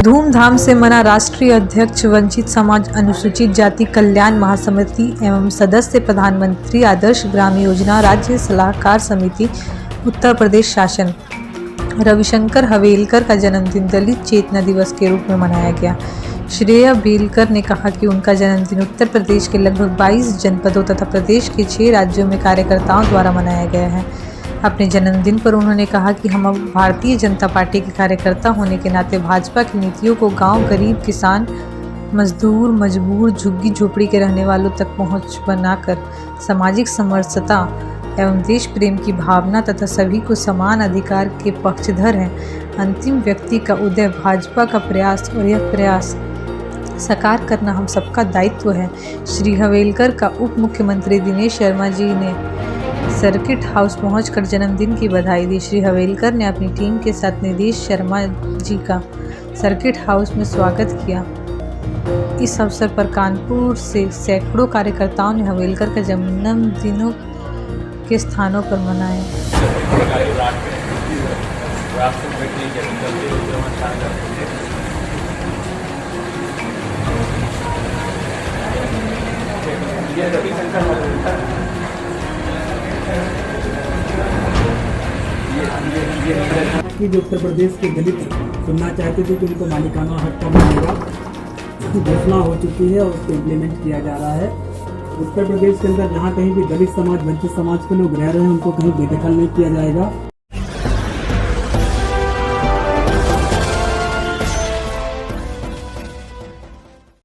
धूमधाम से मना राष्ट्रीय अध्यक्ष वंचित समाज अनुसूचित जाति कल्याण महासमिति एवं सदस्य प्रधानमंत्री आदर्श ग्राम योजना राज्य सलाहकार समिति उत्तर प्रदेश शासन रविशंकर हवेलकर का जन्मदिन दलित चेतना दिवस के रूप में मनाया गया। श्री हवेलकर ने कहा कि उनका जन्मदिन उत्तर प्रदेश के लगभग 22 जनपदों तथा प्रदेश के 6 राज्यों में कार्यकर्ताओं द्वारा मनाया गया है। अपने जन्मदिन पर उन्होंने कहा कि हम अब भारतीय जनता पार्टी के कार्यकर्ता होने के नाते भाजपा की नीतियों को गांव, गरीब, किसान, मजदूर, मजबूर, झुग्गी झोपड़ी के रहने वालों तक पहुंच बनाकर सामाजिक समरसता एवं देश प्रेम की भावना तथा सभी को समान अधिकार के पक्षधर हैं। अंतिम व्यक्ति का उदय भाजपा का प्रयास और यह प्रयास साकार करना हम सबका दायित्व है। श्री हवेलकर का उप मुख्यमंत्री दिनेश शर्मा जी ने सर्किट हाउस पहुंचकर जन्मदिन की बधाई दी। श्री हवेलकर ने अपनी टीम के साथ दिनेश शर्मा जी का सर्किट हाउस में स्वागत किया। इस अवसर पर कानपुर से सैकड़ों कार्यकर्ताओं ने हवेलकर का जन्मदिनों के स्थानों पर मनाया। कि जो उत्तर प्रदेश के दलित सुनना चाहते थे कि उनको मालिकाना हक का मिलेगा, उसकी घोषणा हो चुकी है और उसको इम्प्लीमेंट किया जा रहा है। उत्तर प्रदेश के अंदर जहाँ कहीं भी दलित समाज, वंचित समाज के लोग रह रहे हैं, उनको कहीं बेदखल नहीं किया जाएगा।